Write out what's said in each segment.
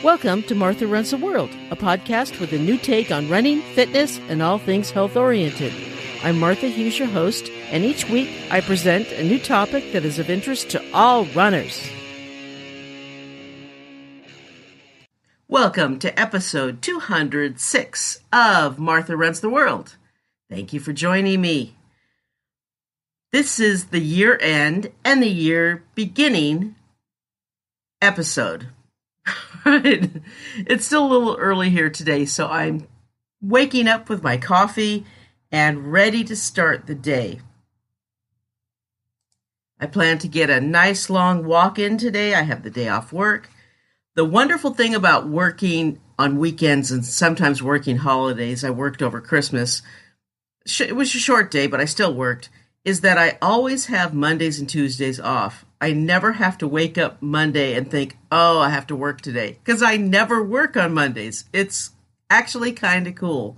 Welcome to Martha Runs the World, a podcast with a new take on running, fitness, and all things health-oriented. I'm Martha Hughes, your host, and each week I present a new topic that is of interest to all runners. Welcome to episode 206 of Martha Runs the World. Thank you for joining me. This is the year-end and the year beginning episode. Right. It's still a little early here today, so I'm waking up with my coffee and ready to start the day. I plan to get a nice long walk in today. I have the day off work. The wonderful thing about working on weekends and sometimes working holidays, I worked over Christmas. It was a short day, but I still worked, is that I always have Mondays and Tuesdays off. I never have to wake up Monday and think, oh, I have to work today, because I never work on Mondays. It's actually kind of cool.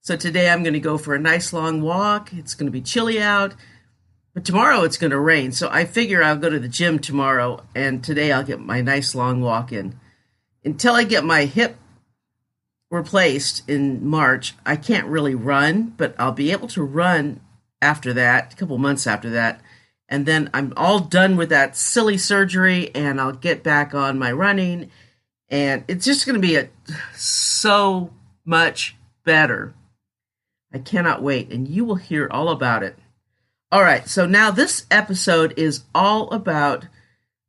So today I'm going to go for a nice long walk. It's going to be chilly out, but tomorrow it's going to rain. So I figure I'll go to the gym tomorrow, and today I'll get my nice long walk in. Until I get my hip replaced in March, I can't really run, but I'll be able to run after that, a couple months after that. And then I'm all done with that silly surgery, and I'll get back on my running. And it's just going to be so much better. I cannot wait, and you will hear all about it. All right, so now this episode is all about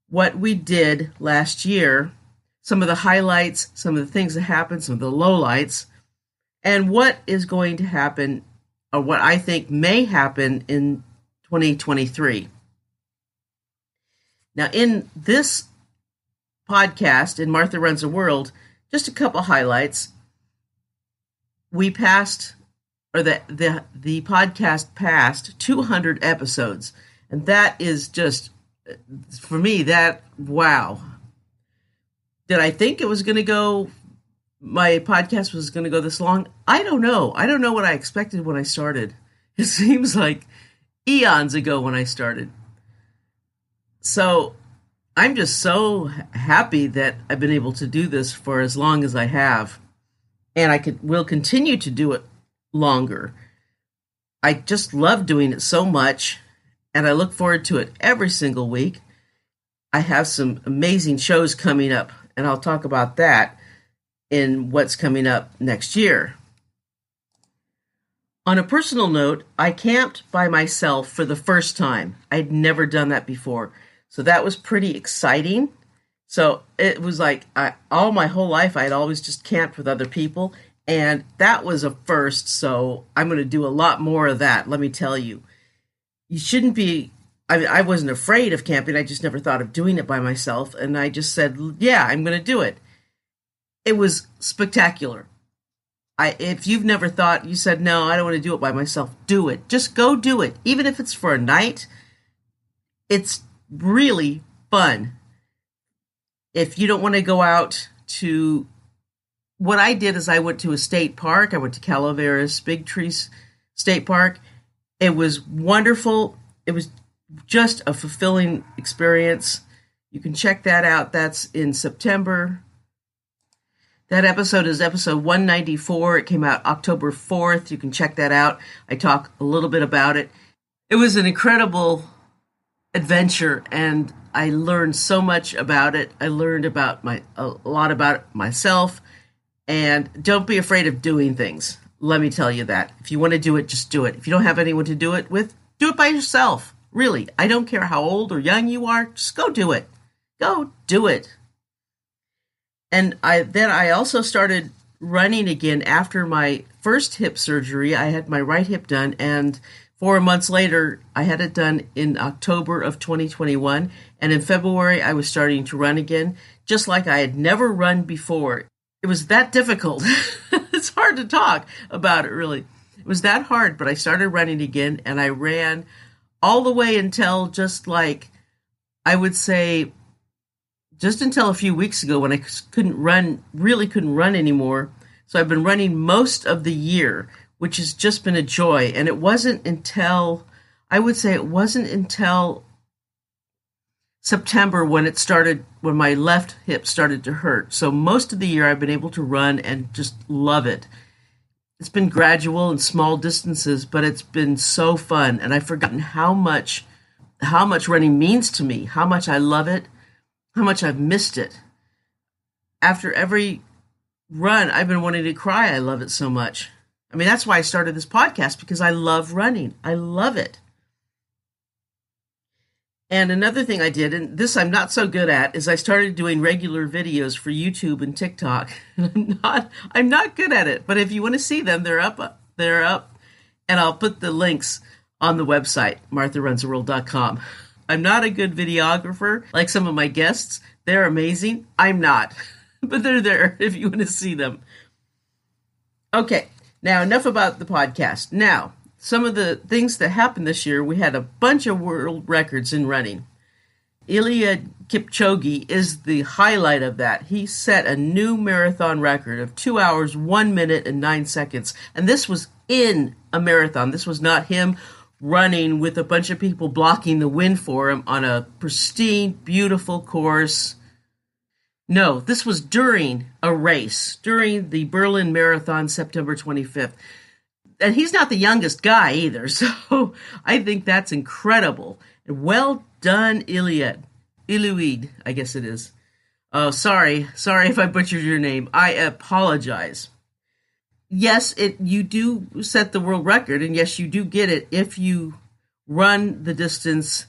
what we did last year, some of the highlights, some of the things that happened, some of the lowlights, and what is going to happen, or what I think may happen in 2023. Now, in this podcast, in Martha Runs the World, just a couple highlights. We passed, or the podcast passed 200 episodes, and that is just, for me, that, wow. Did I think it was going to go, my podcast was going to go this long? I don't know. I don't know what I expected when I started. It seems like eons ago when I started. So I'm just so happy that I've been able to do this for as long as I have, and will continue to do it longer. I just love doing it so much, and I look forward to it every single week. I have some amazing shows coming up, and I'll talk about that in what's coming up next year. On a personal note, I camped by myself for the first time. I'd never done that before. So that was pretty exciting. So it was like all my whole life, I'd always just camped with other people. And that was a first. So I'm going to do a lot more of that. Let me tell you, you shouldn't be. I wasn't afraid of camping. I just never thought of doing it by myself. And I just said, yeah, I'm going to do it. It was spectacular. If you've never thought, you said, no, I don't want to do it by myself, do it. Just go do it. Even if it's for a night, it's really fun. If you don't want to go out to, what I did is I went to a state park. I went to Calaveras Big Trees State Park. It was wonderful. It was just a fulfilling experience. You can check that out. That's in September. That episode is episode 194. It came out October 4th. You can check that out. I talk a little bit about it. It was an incredible adventure, and I learned so much about it. I learned about a lot about it myself, and don't be afraid of doing things. Let me tell you that. If you want to do it, just do it. If you don't have anyone to do it with, do it by yourself. Really, I don't care how old or young you are. Just go do it. Go do it. And I also started running again after my first hip surgery. I had my right hip done, and 4 months later, I had it done in October of 2021. And in February, I was starting to run again, just like I had never run before. It was that difficult. It's hard to talk about it, really. It was that hard, but I started running again, and I ran all the way until just like, I would say, just until a few weeks ago when I couldn't run anymore. So I've been running most of the year, which has just been a joy. And it wasn't until September when my left hip started to hurt. So most of the year I've been able to run and just love it. It's been gradual and small distances, but it's been so fun. And I've forgotten how much running means to me, how much I love it, how much I've missed it. After every run, I've been wanting to cry. I love it so much. I mean, that's why I started this podcast, because I love running. I love it. And another thing I did, and this I'm not so good at, is I started doing regular videos for YouTube and TikTok. I'm not good at it, but if you want to see them, they're up. And I'll put the links on the website, martharunstheworld.com. I'm not a good videographer like some of my guests. They're amazing. I'm not, but they're there if you want to see them. Okay, now enough about the podcast. Now, some of the things that happened this year, we had a bunch of world records in running. Eliud Kipchoge is the highlight of that. He set a new marathon record of 2 hours, 1 minute, and 9 seconds. And this was in a marathon. This was not him running with a bunch of people blocking the wind for him on a pristine, beautiful course. No, this was during a race, during the Berlin Marathon, September 25th. And he's not the youngest guy either, so I think that's incredible. And well done, Eliud, I guess it is. Oh, sorry if I butchered your name. I apologize. Yes, you do set the world record, and yes, you do get it if you run the distance,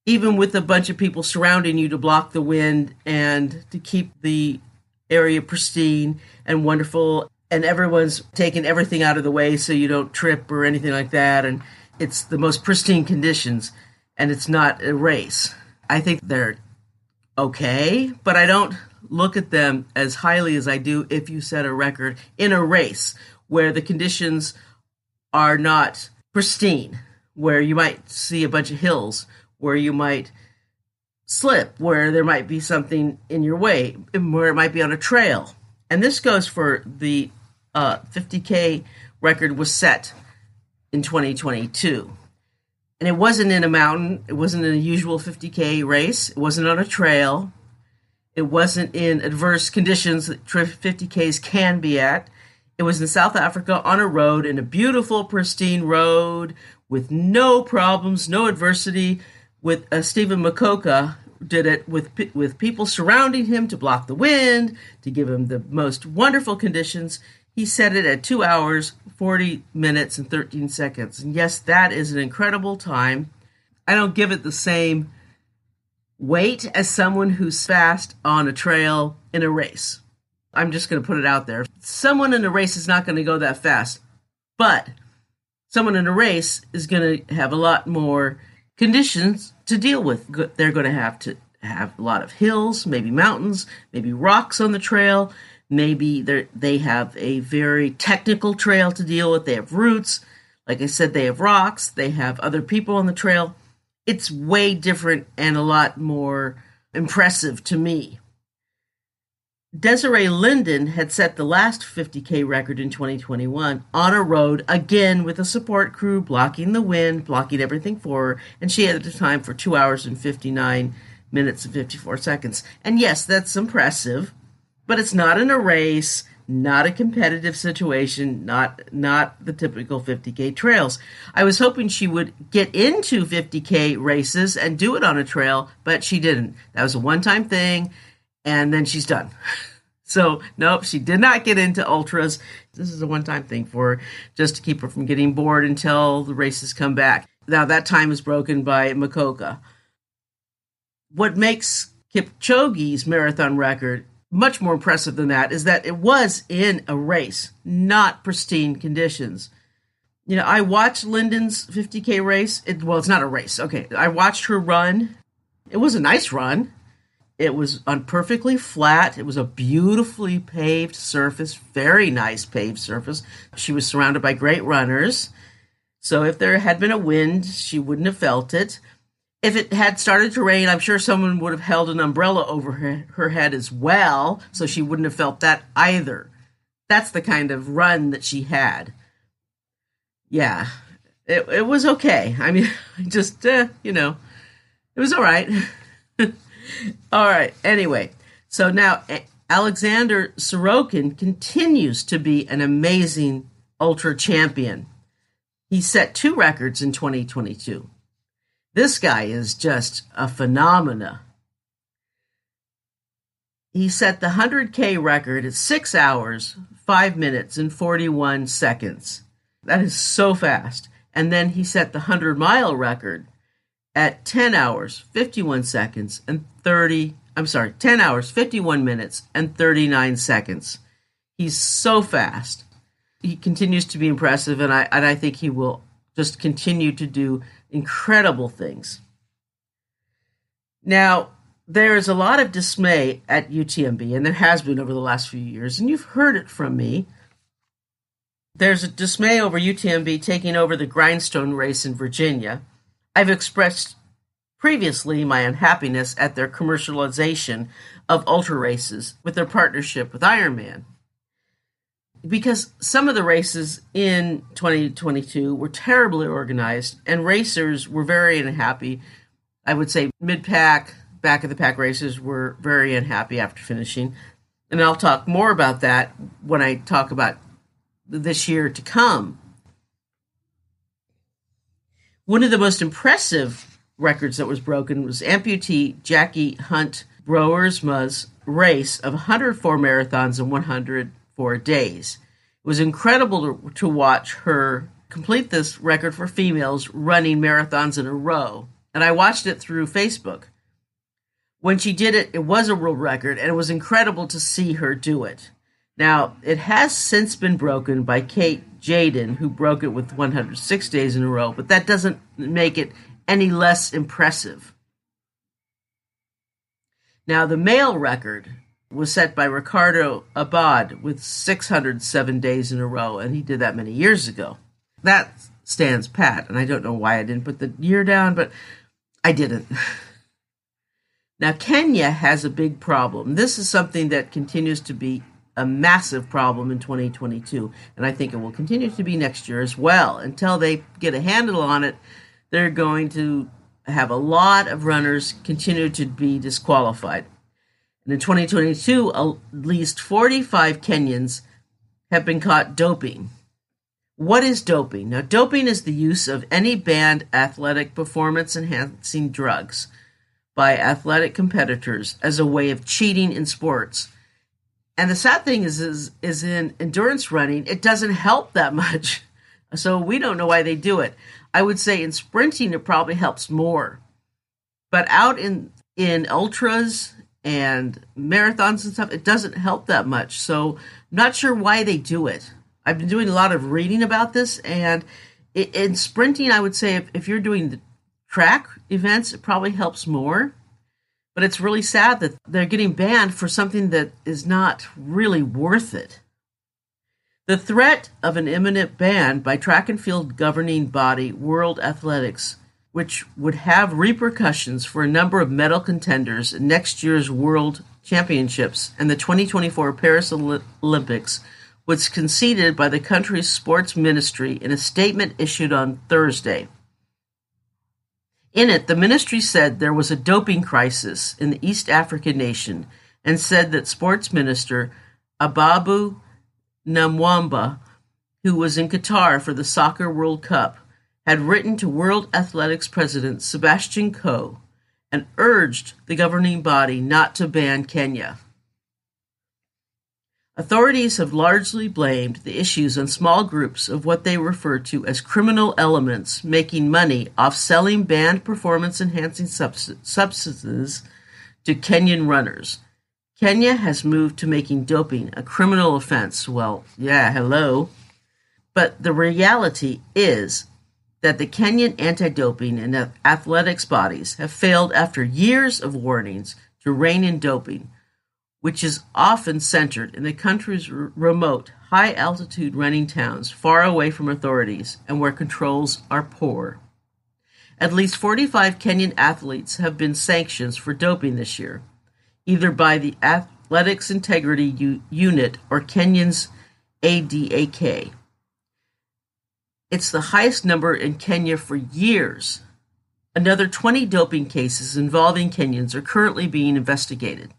even with a bunch of people surrounding you to block the wind and to keep the area pristine and wonderful. And everyone's taking everything out of the way so you don't trip or anything like that. And it's the most pristine conditions, and it's not a race. I think they're okay, but I don't look at them as highly as I do if you set a record in a race where the conditions are not pristine, where you might see a bunch of hills, where you might slip, where there might be something in your way, where it might be on a trail. And this goes for the 50K record was set in 2022. And it wasn't in a mountain. It wasn't in a usual 50K race. It wasn't on a trail. It wasn't in adverse conditions that 50Ks can be at. It was in South Africa on a road, in a beautiful, pristine road with no problems, no adversity, with Stephen Makoka did it with people surrounding him to block the wind, to give him the most wonderful conditions. He set it at 2 hours, 40 minutes, and 13 seconds. And yes, that is an incredible time. I don't give it the same weight as someone who's fast on a trail in a race. I'm just going to put it out there. Someone in a race is not going to go that fast, but someone in a race is going to have a lot more conditions to deal with. They're going to have a lot of hills, maybe mountains, maybe rocks on the trail. Maybe they have a very technical trail to deal with. They have roots. Like I said, they have rocks. They have other people on the trail. It's way different and a lot more impressive to me. Desiree Linden had set the last 50K record in 2021 on a road, again with a support crew blocking the wind, blocking everything for her, and she had the time for 2 hours and 59 minutes and 54 seconds. And yes, that's impressive, but it's not in a race, not a competitive situation, not the typical 50K trails. I was hoping she would get into 50K races and do it on a trail, but she didn't. That was a one-time thing, and then she's done. So, nope, she did not get into ultras. This is a one-time thing for her, just to keep her from getting bored until the races come back. Now, that time is broken by Makoka. What makes Kipchoge's marathon record much more impressive than that is that it was in a race, not pristine conditions. You know, I watched Linden's 50K race. It's not a race. Okay, I watched her run. It was a nice run. It was on perfectly flat. It was a beautifully paved surface, very nice paved surface. She was surrounded by great runners. So if there had been a wind, she wouldn't have felt it. If it had started to rain, I'm sure someone would have held an umbrella over her head as well, so she wouldn't have felt that either. That's the kind of run that she had. Yeah, it was okay. I mean, just, it was all right. All right. Anyway, so now Alexander Sorokin continues to be an amazing ultra champion. He set 2 records in 2022. This guy is just a phenomena. He set the 100K record at 6 hours, 5 minutes, and 41 seconds. That is so fast. And then he set the 100-mile record at 10 hours, 51 seconds, and 10 hours, 51 minutes, and 39 seconds. He's so fast. He continues to be impressive, and I think he will just continue to do incredible things. Now, there is a lot of dismay at UTMB, and there has been over the last few years, and you've heard it from me. There's a dismay over UTMB taking over the Grindstone race in Virginia. I've expressed previously my unhappiness at their commercialization of ultra races with their partnership with Ironman. Because some of the races in 2022 were terribly organized and racers were very unhappy. I would say mid-pack, back-of-the-pack racers were very unhappy after finishing. And I'll talk more about that when I talk about this year to come. One of the most impressive records that was broken was amputee Jackie Hunt Broersma's race of 104 marathons in 104 days. It was incredible to watch her complete this record for females running marathons in a row. And I watched it through Facebook. When she did it, it was a world record, and it was incredible to see her do it. Now, it has since been broken by Kate Jaden, who broke it with 106 days in a row, but that doesn't make it any less impressive. Now, the male record was set by Ricardo Abad with 607 days in a row, and he did that many years ago. That stands pat, and I don't know why I didn't put the year down, but I didn't. Now, Kenya has a big problem. This is something that continues to be a massive problem in 2022, and I think it will continue to be next year as well. Until they get a handle on it, they're going to have a lot of runners continue to be disqualified. And in 2022, at least 45 Kenyans have been caught doping. What is doping? Now, doping is the use of any banned athletic performance-enhancing drugs by athletic competitors as a way of cheating in sports. And the sad thing is in endurance running, it doesn't help that much. So we don't know why they do it. I would say in sprinting, it probably helps more. But out in ultras and marathons and stuff, it doesn't help that much. So I'm not sure why they do it. I've been doing a lot of reading about this. And in sprinting, I would say if you're doing the track events, it probably helps more. But it's really sad that they're getting banned for something that is not really worth it. The threat of an imminent ban by track and field governing body World Athletics, which would have repercussions for a number of medal contenders in next year's World Championships and the 2024 Paris Olympics, was conceded by the country's sports ministry in a statement issued on Thursday. In it, the ministry said there was a doping crisis in the East African nation and said that sports minister Ababu Namwamba, who was in Qatar for the Soccer World Cup, had written to World Athletics President Sebastian Coe and urged the governing body not to ban Kenya. Authorities have largely blamed the issues on small groups of what they refer to as criminal elements making money off selling banned performance-enhancing substances to Kenyan runners. Kenya has moved to making doping a criminal offense. Well, yeah, hello. But the reality is that the Kenyan anti-doping and athletics bodies have failed after years of warnings to rein in doping, which is often centered in the country's remote, high-altitude running towns far away from authorities and where controls are poor. At least 45 Kenyan athletes have been sanctioned for doping this year, either by the Athletics Integrity Unit or Kenyan's ADAK. It's the highest number in Kenya for years. Another 20 doping cases involving Kenyans are currently being investigated.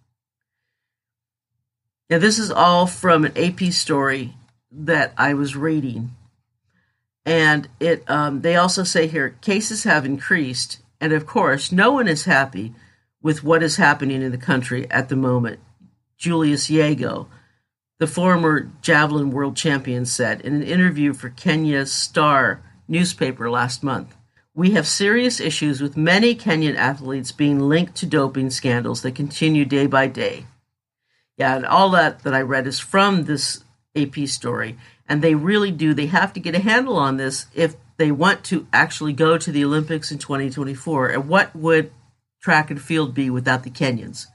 Now, this is all from an AP story that I was reading. And they also say here, cases have increased. And of course, no one is happy with what is happening in the country at the moment. Julius Yego, the former javelin world champion, said in an interview for Kenya's Star newspaper last month. We have serious issues with many Kenyan athletes being linked to doping scandals that continue day by day. Yeah, and all that I read is from this AP story. And they really do. They have to get a handle on this if they want to actually go to the Olympics in 2024. And what would track and field be without the Kenyans?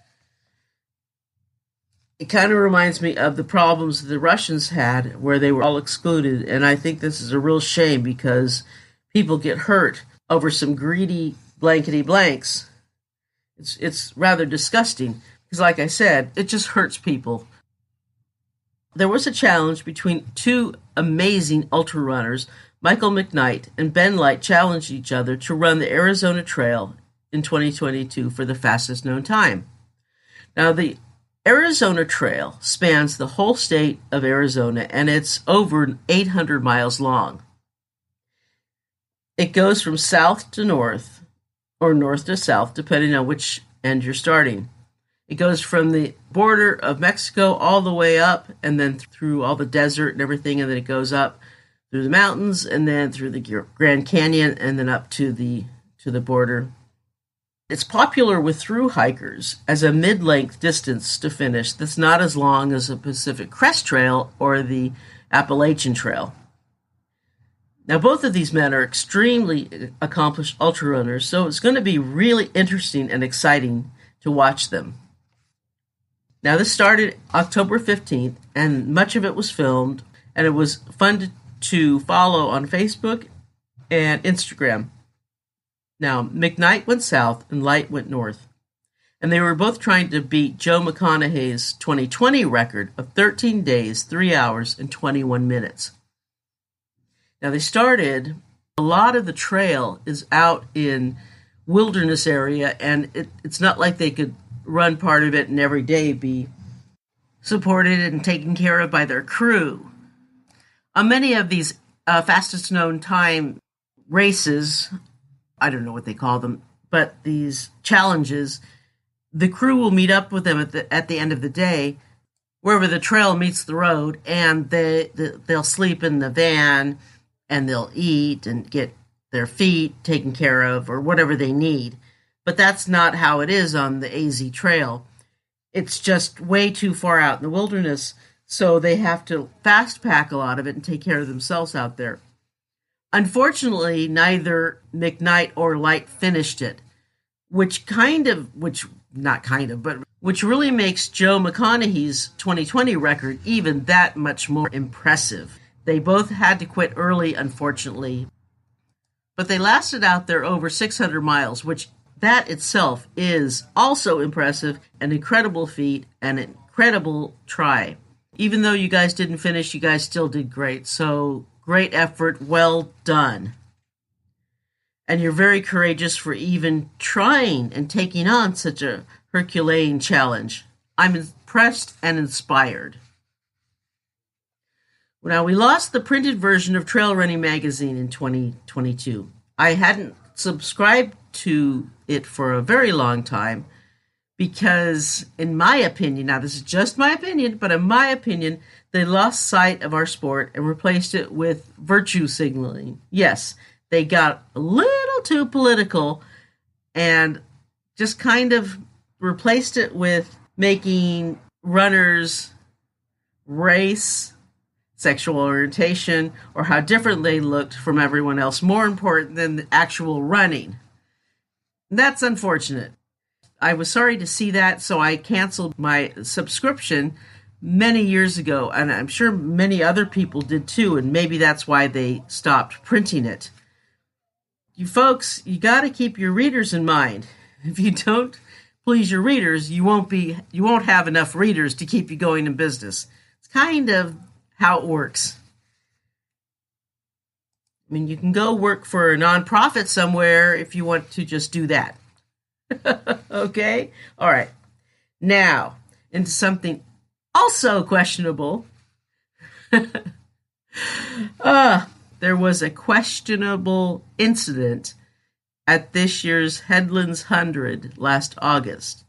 It kind of reminds me of the problems the Russians had where they were all excluded. And I think this is a real shame because people get hurt over some greedy blankety blanks. It's rather disgusting because, like I said, it just hurts people. There was a challenge between two amazing ultra runners. Michael McKnight and Ben Light challenged each other to run the Arizona Trail in 2022 for the fastest known time. Now, the Arizona Trail spans the whole state of Arizona, and it's over 800 miles long. It goes from south to north, or north to south, depending on which end you're starting. It goes from the border of Mexico all the way up, and then through all the desert and everything, and then it goes up through the mountains, and then through the Grand Canyon, and then up to the border. It's popular with thru hikers as a mid-length distance to finish that's not as long as the Pacific Crest Trail or the Appalachian Trail. Now, both of these men are extremely accomplished ultra runners, so it's going to be really interesting and exciting to watch them. Now, this started October 15th, and much of it was filmed, and it was fun to follow on Facebook and Instagram. Now, McKnight went south and Light went north, and they were both trying to beat Joe McConaughey's 2020 record of 13 days, 3 hours, and 21 minutes. Now, they started, a lot of the trail is out in wilderness area, and it's not like they could run part of it and every day be supported and taken care of by their crew. On many of these fastest known time races, I don't know what they call them, but these challenges, the crew will meet up with them at the end of the day, wherever the trail meets the road, and they'll sleep in the van, and they'll eat and get their feet taken care of or whatever they need. But that's not how it is on the AZ Trail. It's just way too far out in the wilderness, so they have to fast pack a lot of it and take care of themselves out there. Unfortunately, neither McKnight or Light finished it, which really makes Joe McConaughey's 2020 record even that much more impressive. They both had to quit early, unfortunately, but they lasted out there over 600 miles, which that itself is also impressive, an incredible feat, an incredible try. Even though you guys didn't finish, you guys still did great. So great effort, well done. And you're very courageous for even trying and taking on such a Herculean challenge. I'm impressed and inspired. Now, we lost the printed version of Trail Running Magazine in 2022. I hadn't subscribed to it for a very long time because, in my opinion, now this is just my opinion, but in my opinion, they lost sight of our sport and replaced it with virtue signaling. Yes, they got a little too political and just kind of replaced it with making runners race, sexual orientation, or how different they looked from everyone else more important than the actual running. That's unfortunate. I was sorry to see that, so I canceled my subscription many years ago, and I'm sure many other people did too, and maybe that's why they stopped printing it. You folks, you got to keep your readers in mind. If you don't please your readers, you won't have enough readers to keep you going in business. It's kind of how it works. I mean, you can go work for a nonprofit somewhere if you want to just do that. Okay? All right. Now, into something also questionable. There was a questionable incident at this year's Headlands 100 last August.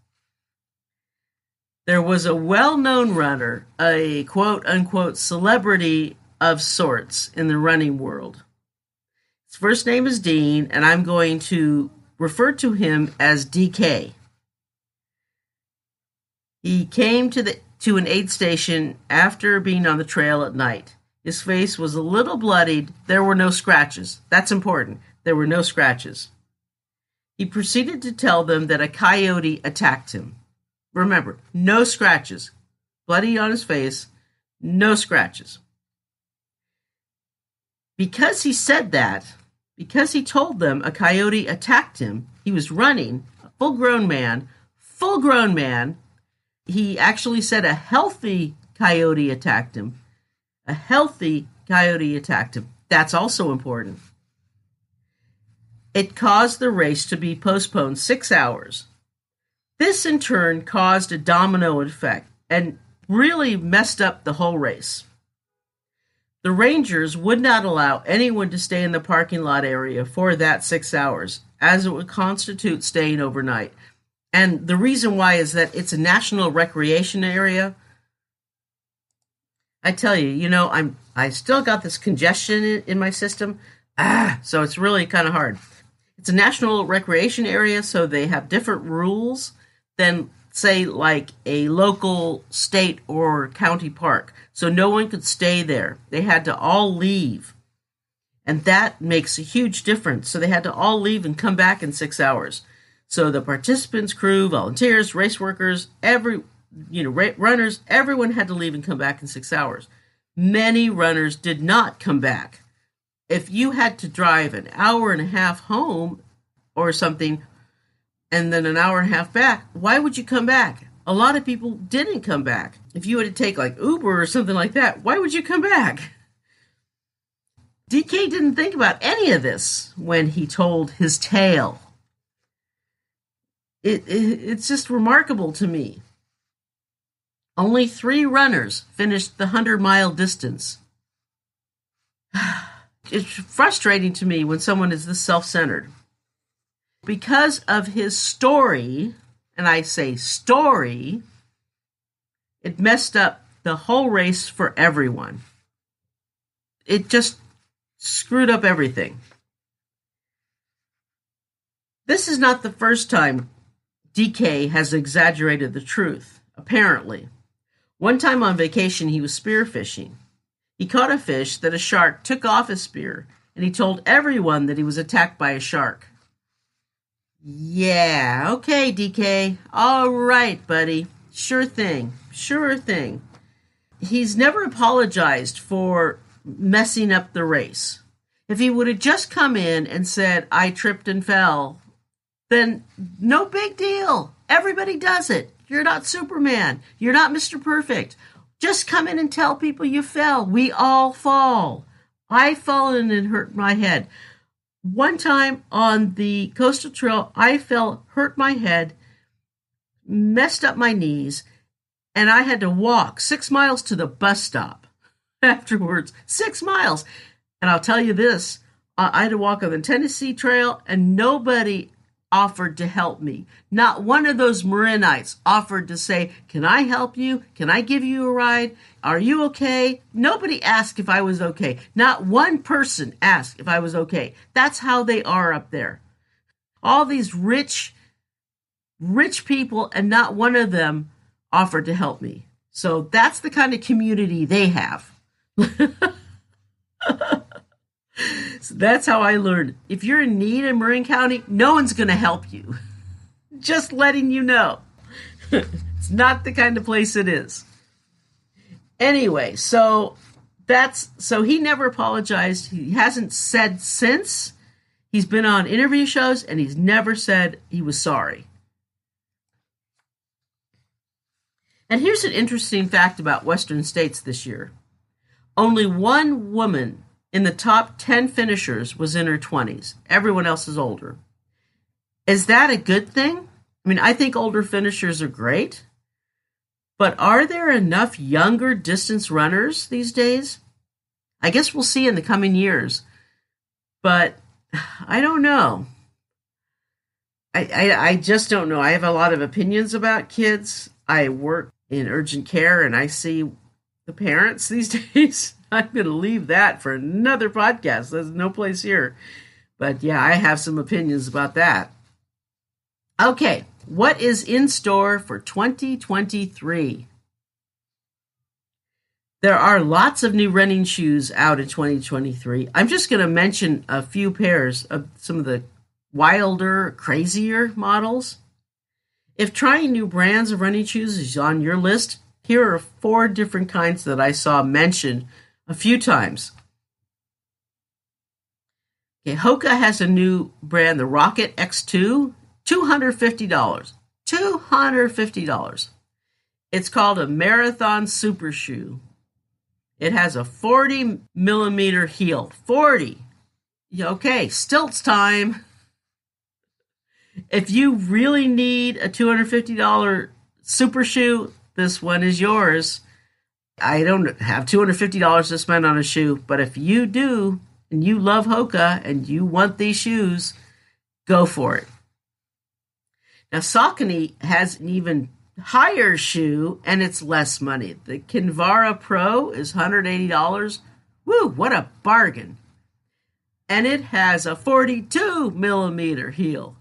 There was a well-known runner, a quote-unquote celebrity of sorts in the running world. His first name is Dean, and I'm going to refer to him as DK. He came to an aid station after being on the trail at night. His face was a little bloodied. There were no scratches. That's important. There were no scratches. He proceeded to tell them that a coyote attacked him. Remember, no scratches. Bloody on his face, no scratches. Because he said that, because he told them a coyote attacked him, he was running, a full-grown man. He actually said a healthy coyote attacked him. A healthy coyote attacked him. That's also important. It caused the race to be postponed 6 hours. This, in turn, caused a domino effect and really messed up the whole race. The Rangers would not allow anyone to stay in the parking lot area for that 6 hours, as it would constitute staying overnight. And the reason why is that it's a national recreation area. I tell you, I still got this congestion in my system. So it's really kind of hard. It's a national recreation area, so they have different rules than, say, like a local state or county park. So no one could stay there. They had to all leave. And that makes a huge difference. So they had to all leave and come back in 6 hours. So the participants, crew, volunteers, race workers, runners, everyone had to leave and come back in 6 hours. Many runners did not come back. If you had to drive an hour and a half home or something, and then an hour and a half back, why would you come back? A lot of people didn't come back. If you had to take like Uber or something like that, why would you come back? DK didn't think about any of this when he told his tale. It's just remarkable to me. Only 3 runners finished the 100-mile distance. It's frustrating to me when someone is this self-centered. Because of his story, and I say story, it messed up the whole race for everyone. It just screwed up everything. This is not the first time DK has exaggerated the truth, apparently. One time on vacation, he was spearfishing. He caught a fish that a shark took off his spear, and he told everyone that he was attacked by a shark. Yeah, okay, DK. All right, buddy. Sure thing. He's never apologized for messing up the race. If he would have just come in and said, I tripped and fell, then no big deal. Everybody does it. You're not Superman. You're not Mr. Perfect. Just come in and tell people you fell. We all fall. I've fallen and hurt my head. One time on the coastal trail, I fell, hurt my head, messed up my knees, and I had to walk 6 miles to the bus stop afterwards. 6 miles. And I'll tell you this, I had to walk on the Tennessee Trail, and nobody offered to help me. Not one of those Marinites offered to say, can I help you? Can I give you a ride? Are you okay? Nobody asked if I was okay. Not one person asked if I was okay. That's how they are up there. All these rich people, and not one of them offered to help me. So that's the kind of community they have. So that's how I learned. If you're in need in Marin County, no one's going to help you. Just letting you know. It's not the kind of place it is. Anyway, so he never apologized. He hasn't said since. He's been on interview shows and he's never said he was sorry. And here's an interesting fact about Western states this year. Only one woman in the top 10 finishers was in her 20s. Everyone else is older. Is that a good thing? I mean, I think older finishers are great, but are there enough younger distance runners these days? I guess we'll see in the coming years, but I don't know. I just don't know. I have a lot of opinions about kids. I work in urgent care and I see the parents these days. I'm going to leave that for another podcast. There's no place here. But yeah, I have some opinions about that. Okay, what is in store for 2023? There are lots of new running shoes out in 2023. I'm just going to mention a few pairs of some of the wilder, crazier models. If trying new brands of running shoes is on your list, here are 4 different kinds that I saw mentioned a few times. Okay, Hoka has a new brand, the Rocket X2, $250. $250. It's called a Marathon Super Shoe. It has a 40 millimeter heel. 40. Okay, stilts time. If you really need a $250 super shoe, this one is yours. I don't have $250 to spend on a shoe, but if you do, and you love Hoka, and you want these shoes, go for it. Now, Saucony has an even higher shoe, and it's less money. The Kinvara Pro is $180. Woo, what a bargain. And it has a 42 millimeter heel.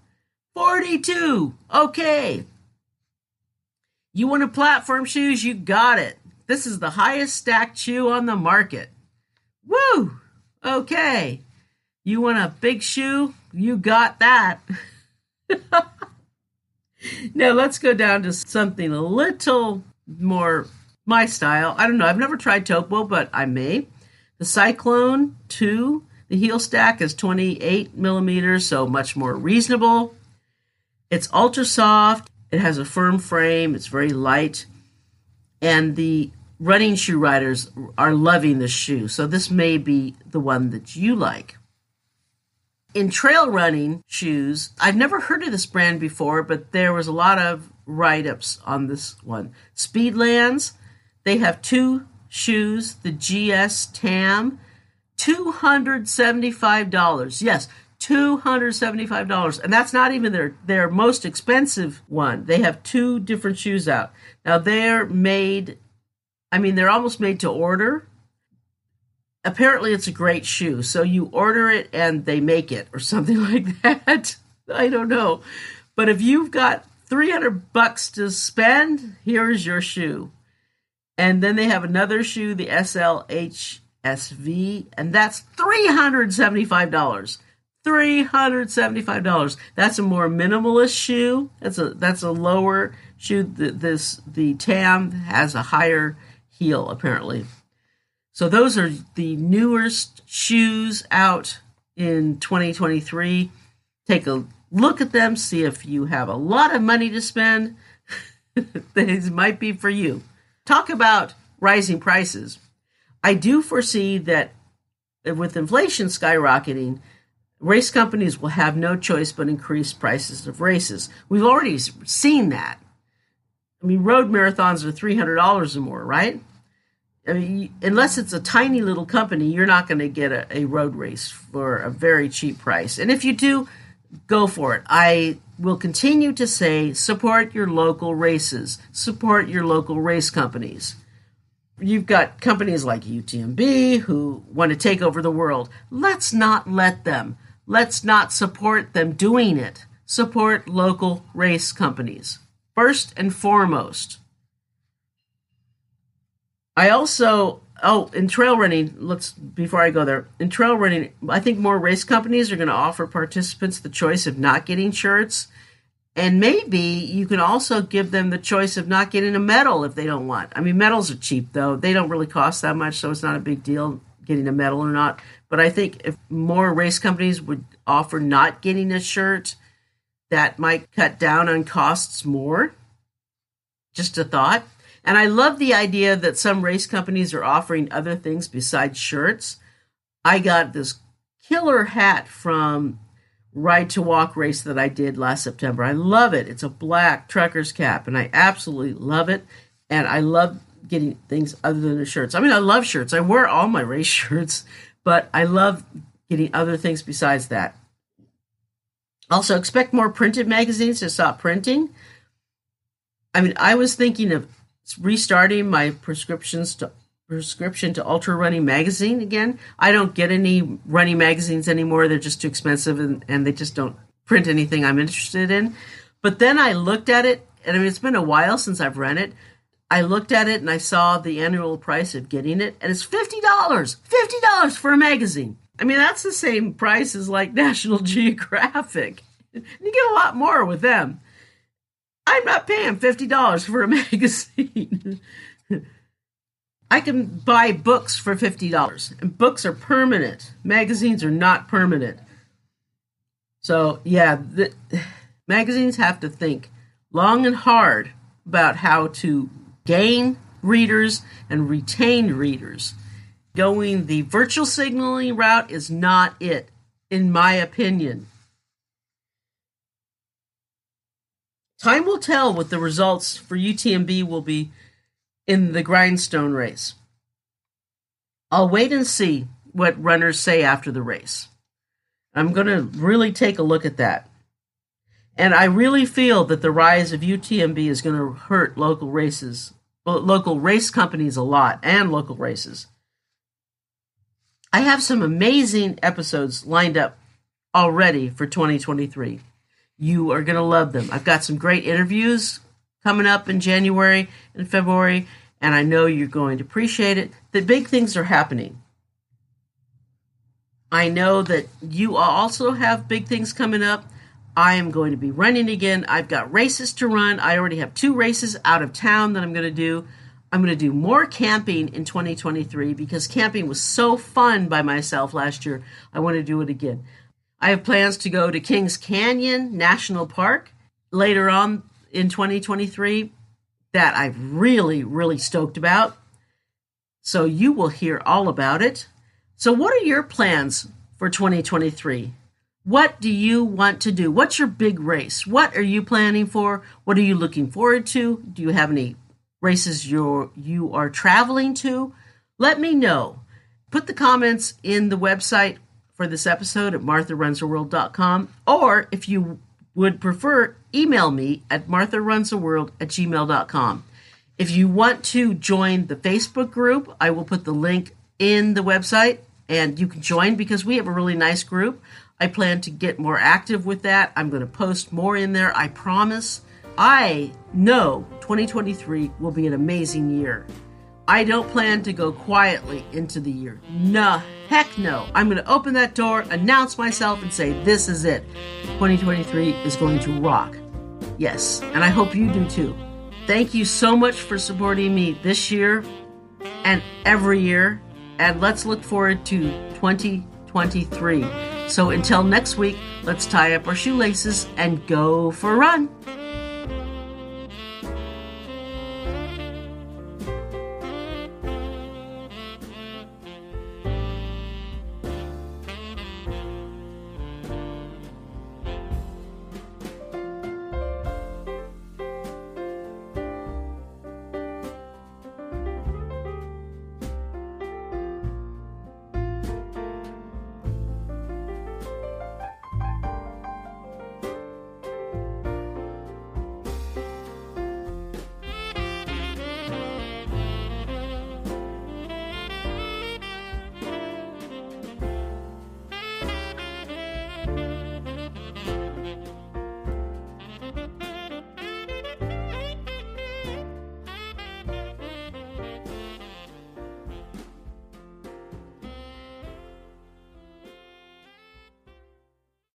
42, okay. You want a platform shoes? You got it. This is the highest stacked shoe on the market. Woo, okay. You want a big shoe? You got that. Now let's go down to something a little more my style. I don't know. I've never tried Topo, but I may. The Cyclone 2, the heel stack is 28 millimeters, so much more reasonable. It's ultra soft. It has a firm frame. It's very light. And the running shoe riders are loving this shoe. So this may be the one that you like. In trail running shoes, I've never heard of this brand before, but there was a lot of write-ups on this one. Speedlands, they have 2 shoes, the GS Tam, $275. Yes, $275. And that's not even their most expensive one. They have 2 different shoes out. Now they're almost made to order. Apparently it's a great shoe. So you order it and they make it or something like that. I don't know. But if you've got $300 to spend, here's your shoe. And then they have another shoe, the SLHSV, and that's $375. $375. That's a more minimalist shoe. That's a lower shoe. The Tam has a higher heel, apparently. So those are the newest shoes out in 2023. Take a look at them, see if you have a lot of money to spend. These might be for you. Talk about rising prices. I do foresee that with inflation skyrocketing, race companies will have no choice but increase prices of races. We've already seen that. I mean, road marathons are $300 or more, right? I mean, unless it's a tiny little company, you're not going to get a road race for a very cheap price. And if you do, go for it. I will continue to say, support your local races. Support your local race companies. You've got companies like UTMB who want to take over the world. Let's not let them. Let's not support them doing it. Support local race companies. First and foremost. I also, in trail running, before I go there, in trail running, I think more race companies are going to offer participants the choice of not getting shirts. And maybe you can also give them the choice of not getting a medal if they don't want. I mean, medals are cheap, though. They don't really cost that much, so it's not a big deal getting a medal or not. But I think if more race companies would offer not getting a shirt, that might cut down on costs more. Just a thought. And I love the idea that some race companies are offering other things besides shirts. I got this killer hat from Ride to Walk race that I did last September. I love it. It's a black trucker's cap, and I absolutely love it. And I love getting things other than the shirts. I mean, I love shirts. I wear all my race shirts, but I love getting other things besides that. Also, expect more printed magazines to stop printing. I mean, I was thinking of restarting my prescription to Ultra Running Magazine again. I don't get any running magazines anymore. They're just too expensive, and they just don't print anything I'm interested in. But then I looked at it, and I mean, it's been a while since I've run it. I looked at it, and I saw the annual price of getting it, and it's $50. $50 for a magazine. I mean, that's the same price as like National Geographic. You get a lot more with them. I'm not paying $50 for a magazine. I can buy books for $50, and books are permanent. Magazines are not permanent. So, yeah, magazines have to think long and hard about how to gain readers and retain readers. Going the virtual signaling route is not it, in my opinion. Time will tell what the results for UTMB will be in the grindstone race. I'll wait and see what runners say after the race. I'm going to really take a look at that. And I really feel that the rise of UTMB is going to hurt local race companies a lot, and local races. I have some amazing episodes lined up already for 2023. You are going to love them. I've got some great interviews coming up in January and February, and I know you're going to appreciate it. The big things are happening. I know that you also have big things coming up. I am going to be running again. I've got races to run. I already have 2 races out of town that I'm going to do. I'm going to do more camping in 2023 because camping was so fun by myself last year. I want to do it again. I have plans to go to Kings Canyon National Park later on in 2023 that I'm really, really stoked about. So you will hear all about it. So what are your plans for 2023? What do you want to do? What's your big race? What are you planning for? What are you looking forward to? Do you have any races you are traveling to? Let me know. Put the comments in the website for this episode at martharunstheworld.com, or if you would prefer, email me at martharunstheworld@gmail.com. If you want to join the Facebook group, I will put the link in the website, and you can join because we have a really nice group. I plan to get more active with that. I'm going to post more in there, I promise. I know 2023 will be an amazing year. I don't plan to go quietly into the year. No, heck no. I'm going to open that door, announce myself, and say, this is it. 2023 is going to rock. Yes, and I hope you do too. Thank you so much for supporting me this year and every year. And let's look forward to 2023. So until next week, let's tie up our shoelaces and go for a run.